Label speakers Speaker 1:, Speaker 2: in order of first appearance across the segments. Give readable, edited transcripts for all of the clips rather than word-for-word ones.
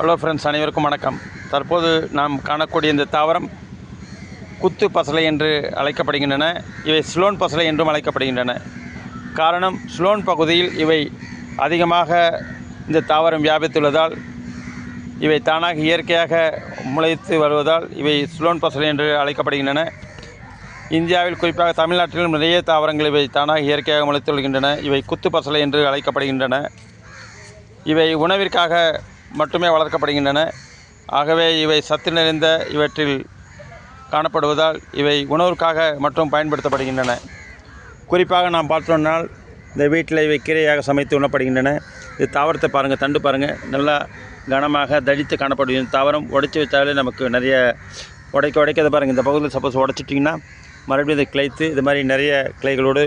Speaker 1: Hello friends, அனைவருக்கும் வணக்கம். தற்போது நாம் காணக்கூடிய இந்த தாவரம் குத்து பசலை என்று அழைக்கப்படுகின்றன. இவை ஸ்லோன் பசலை என்றும் அழைக்கப்படுகின்றன. காரணம், ஸ்லோன் பகுதியில் இவை அதிகமாக இந்த தாவரம் வியாபித்துள்ளதால், இவை தானாக இயற்கையாக முளைத்து வருவதால் இவை ஸ்லோன் பசலை என்று அழைக்கப்படுகின்றன. இந்தியாவில் குறிப்பாக தமிழ்நாட்டிலும் நிறைய தாவரங்கள் இவை தானாக இயற்கையாக முளைத்து வருகின்றன. இவை குத்து பசலை என்று அழைக்கப்படுகின்றன. இவை உணவிற்காக மட்டுமே வளர்க்கப்படுகின்றன. ஆகவே இவை சத்து நிறைந்த இவற்றில் காணப்படுவதால் இவை உணவுக்காக மட்டும் பயன்படுத்தப்படுகின்றன. குறிப்பாக நாம் பார்த்தோம்னால் இந்த வீட்டில் இவை கீரையாக சமைத்து உண்ணப்படுகின்றன. இது தாவரத்தை பாருங்கள், தண்டு பாருங்கள், நல்லா கனமாக தடித்து காணப்படுகிறது. இந்த தாவரம் உடைச்சி வச்சாலே நமக்கு நிறைய உடைக்கிறத பாருங்கள். இந்த பகுதியில் சப்போஸ் உடைச்சிட்டிங்கன்னா மறுபடியும் இதை கிளைத்து இது மாதிரி நிறைய கிளைகளோடு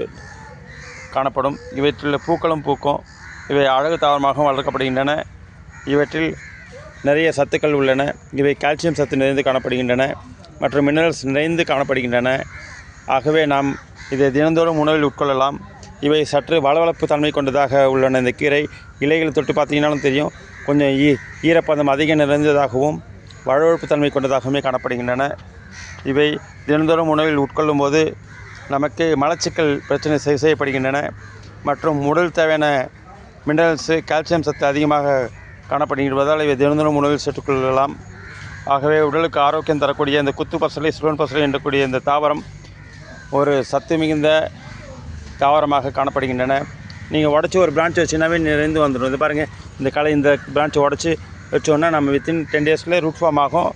Speaker 1: காணப்படும். இவற்றில் பூக்களும் பூக்கும். இவை அழகு தாவரமாகவும் வளர்க்கப்படுகின்றன. இவற்றில் நிறைய சத்துக்கள் உள்ளன. இவை கால்சியம் சத்து நிறைந்து காணப்படுகின்றன மற்றும் மினரல்ஸ் நிறைந்து காணப்படுகின்றன. ஆகவே நாம் இதை தினந்தோறும் உணவில் உட்கொள்ளலாம். இவை சற்று வளவளப்பு தன்மை கொண்டதாக உள்ளன. இந்த கீரை இலைகள் தொட்டு பார்த்தீங்கன்னாலும் தெரியும், கொஞ்சம் ஈரப்பதம் அதிகம் நிறைந்ததாகவும் வளவளப்பு தன்மை கொண்டதாகவுமே காணப்படுகின்றன. இவை தினந்தோறும் உணவில் உட்கொள்ளும் போது நமக்கு மலச்சிக்கல் பிரச்சனை செய்யப்படுகின்றன மற்றும் உடல் தேவையான மினரல்ஸு கால்சியம் சத்து அதிகமாக காணப்படுவதால் இவை தினந்தோறும் உணவில் சேர்த்துக்கொள்ளலாம். ஆகவே உடலுக்கு ஆரோக்கியம் தரக்கூடிய இந்த குத்து பசலை, ஸ்லோன் பசலை என்றக்கூடிய இந்த தாவரம் ஒரு சத்து மிகுந்த தாவரமாக காணப்படுகின்றன. நீங்கள் உடச்சி ஒரு பிரான்ச் வச்சுனாவே நிறைந்து வந்துடும். இது பாருங்கள், இந்த பிரான்ச்சை உடச்சி வச்சோன்னா நம்ம வித்தின் 10 daysக்குள்ளே ரூட் ஃபார்ம் ஆகும்.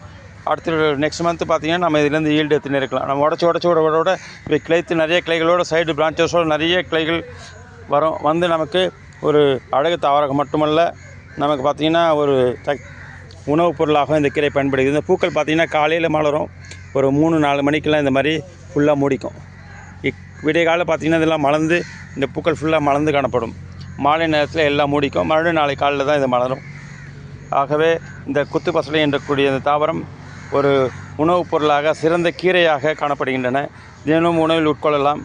Speaker 1: அடுத்த நெக்ஸ்ட் மந்த்து பார்த்திங்கன்னா நம்ம இதிலேருந்து ஈல்டு எடுத்துன்னு இருக்கலாம். நம்ம உடச்சி விட இவை கிளைத்து நிறைய கிளைகளோட சைடு பிரான்ச்சஸோடு நிறைய கிளைகள் வந்து நமக்கு ஒரு அழகு தாவரம் மட்டுமல்ல, நமக்கு பார்த்திங்கன்னா ஒரு உணவுப் பொருளாக இந்த கீரை பயன்படுகிறது. இந்த பூக்கள் பார்த்திங்கன்னா காலையில் மலரும். ஒரு 3-4 மணிக்கெல்லாம் இந்த மாதிரி ஃபுல்லாக மூடிக்கும். விடிய காலையில் பார்த்திங்கன்னா இதெல்லாம் மலர்ந்து இந்த பூக்கள் ஃபுல்லாக மலர்ந்து காணப்படும். மாலை நேரத்தில் எல்லாம் மூடிக்கும். மறுபடியும் நாளை காலையில் தான் இது மலரும். ஆகவே இந்த குத்து பசலை என்றக்கூடிய இந்த தாவரம் ஒரு உணவுப் பொருளாக சிறந்த கீரையாக காணப்படுகின்றன. தினமும் உணவில் உட்கொள்ளலாம்.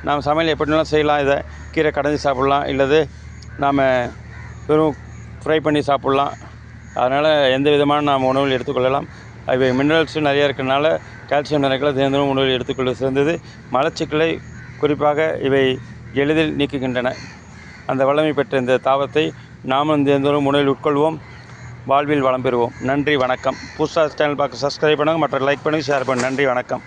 Speaker 1: நாம் சமையல் எப்படினாலும் செய்யலாம். இதை கீரை கடைஞ்சி சாப்பிட்லாம், இல்லது நாம் வெறும் ஃப்ரை பண்ணி சாப்பிட்லாம். அதனால் எந்த விதமான நாம் உணவில் எடுத்துக்கொள்ளலாம். இவை மினரல்ஸும் நிறையா இருக்கிறதுனால கால்சியம் நிறைகளை தினந்தோறும் உணவில் எடுத்துக்கொள்ள சிறந்தது. மலச்சிக்கலை குறிப்பாக இவை எளிதில் நீக்குகின்றன. அந்த வல்லமை பெற்ற இந்த தாவரத்தை நாமும் தினந்தோறும் உணவில் உட்கொள்வோம். வாழ்வில் வளம் பெறுவோம். நன்றி, வணக்கம். புதுசாக சேனல் பார்க்க சப்ஸ்கிரைப் பண்ணுங்கள், மற்ற லைக் பண்ணி ஷேர் பண்ணுங்கள். நன்றி, வணக்கம்.